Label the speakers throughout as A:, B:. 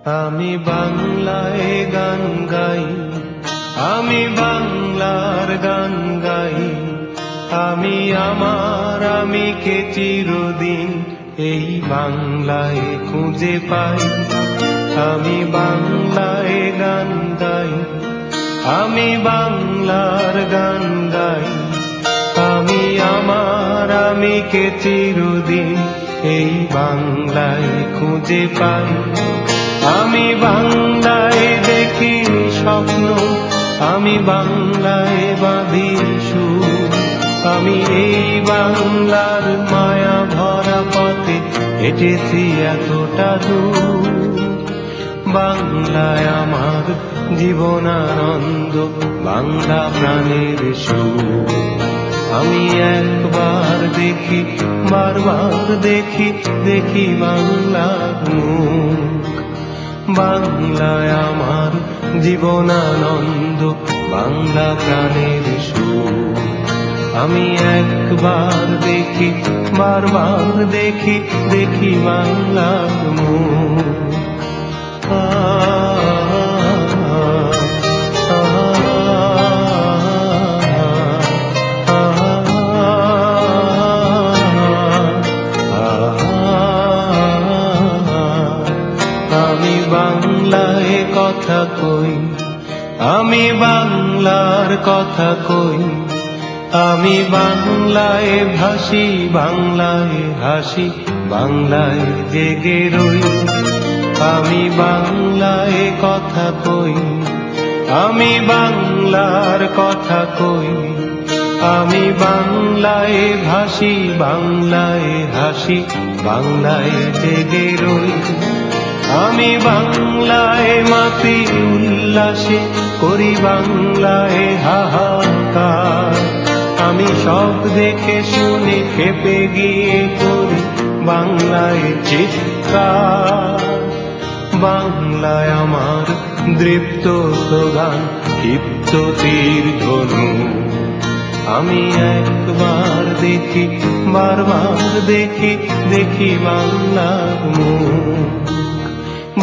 A: আমি বাংলায় গান গাই, আমি বাংলার গান গাই। আমি আমার আমিকে চিরদিন এই বাংলায় খুঁজে পাই। আমি বাংলায় গান গাই, আমি বাংলার গান গাই। আমি আমার আমিকে চিরদিন এই বাংলায় খুঁজে পাই। আমি বাংলায় দেখি স্বপ্ন, আমি বাংলায় বাঁধি সুর। আমি এই বাংলার মায়া ভরা পথে হেঁটেছি এতটা দূর। বাংলায় আমার জীবনানন্দ, বাংলা প্রাণের সুর। আমি একবার দেখি, বারবার দেখি, দেখি বাংলার মুখ। বাংলায় আমার জীবনানন্দ, বাংলা প্রাণের সুর। আমি একবার দেখি, বারবার দেখি, দেখি বাংলার মুখ। আমি বাংলায় কথা কই, আমি বাংলার কথা কই। আমি বাংলায় ভাসি, বাংলায় হাসি, বাংলায় জেগে রই। আমি বাংলায় কথা কই, আমি বাংলার কথা কই। আমি বাংলায় ভাসি, বাংলায় হাসি, বাংলায় জেগে রই। আমি বাংলায় মাতি উল্লাসে, করি বাংলায় হাহাকার। আমি সব দেখে শুনে খেপে গিয়ে করি বাংলায় চিৎকার। বাংলায় আমার দৃপ্ত স্লোগান, ক্ষিপ্ত তীর ধনু। আমি একবার দেখি, বারবার দেখি, দেখি বাংলার মুখ।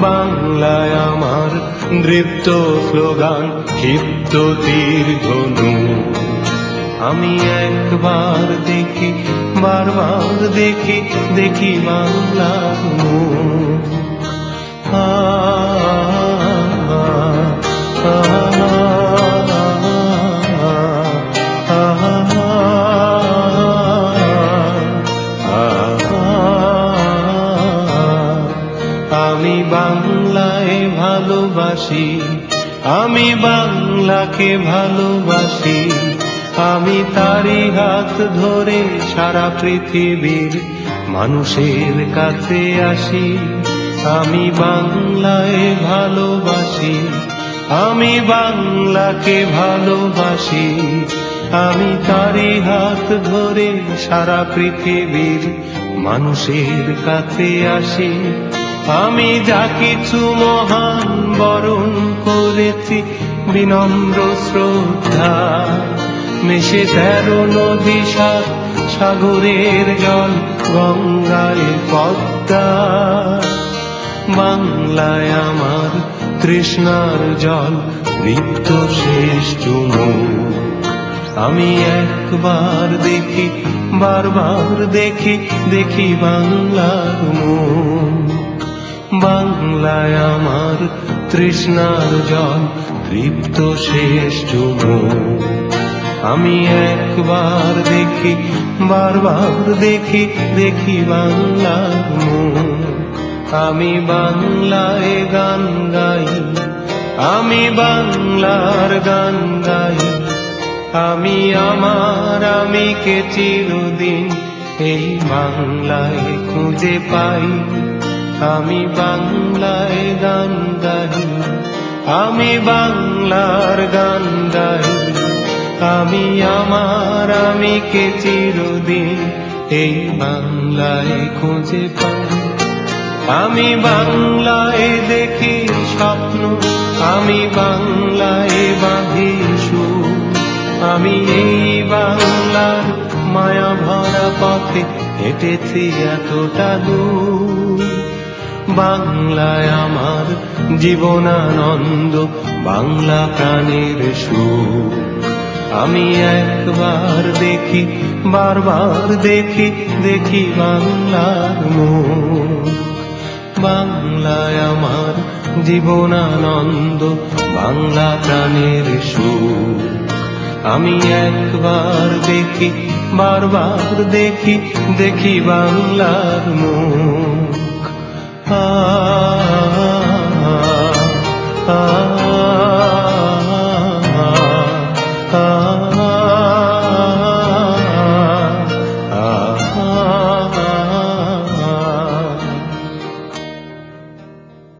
A: বাংলায় আমার দৃপ্ত স্লোগান, ক্ষিপ্ত তীর ধনু। আমি একবার দেখি, বারবার দেখি, দেখি বাংলার মুখ। আমি বাংলায় ভালোবাসি, আমি বাংলাকে ভালোবাসি। আমি তারি হাত ধরে সারা পৃথিবীর মানুষের কাছে আসি। আমি বাংলায় ভালোবাসি, আমি বাংলাকে ভালোবাসি। আমি তারি হাত ধরে সারা পৃথিবীর মানুষের কাছে আসি। আমি যা কিছু মহান বরণ করেছি বিনম্র শ্রদ্ধা, মিশে 13 নদী 7 সাগরের জল, গঙ্গায় পদ্মা। বাংলায় আমার তৃষ্ণার জল, নিত্য শেষ চুমুক। আমি একবার দেখি, বারবার দেখি, দেখি বাংলার মুখ। বাংলায় আমার তৃষ্ণার জল, তৃপ্ত শেষ চুমুক। আমি একবার দেখি, বারবার দেখি, দেখি বাংলার মুখ। আমি বাংলায় গান গাই, আমি বাংলার গান গাই। আমি আমার আমিকে চিরদিন এই বাংলায় খুঁজে পাই। আমি বাংলায় গান গাই, আমি বাংলার গান গাই। আমি আমার আমিকে চিরদিন এই বাংলায় খুঁজে পাই। আমি বাংলায় দেখি স্বপ্ন, আমি বাংলায় বাঁধি সুর। আমি এই বাংলার মায়া ভরা পথে হেঁটেছি এতটা দূর। বাংলায় আমার জীবনানন্দ, বাংলা প্রাণের সুখ। আমি একবার দেখি, বারবার দেখি, দেখি বাংলার মুখ। বাংলায় আমার জীবনানন্দ, বাংলা প্রাণের সুখ। আমি একবার দেখি, বারবার দেখি, দেখি বাংলার মুখ।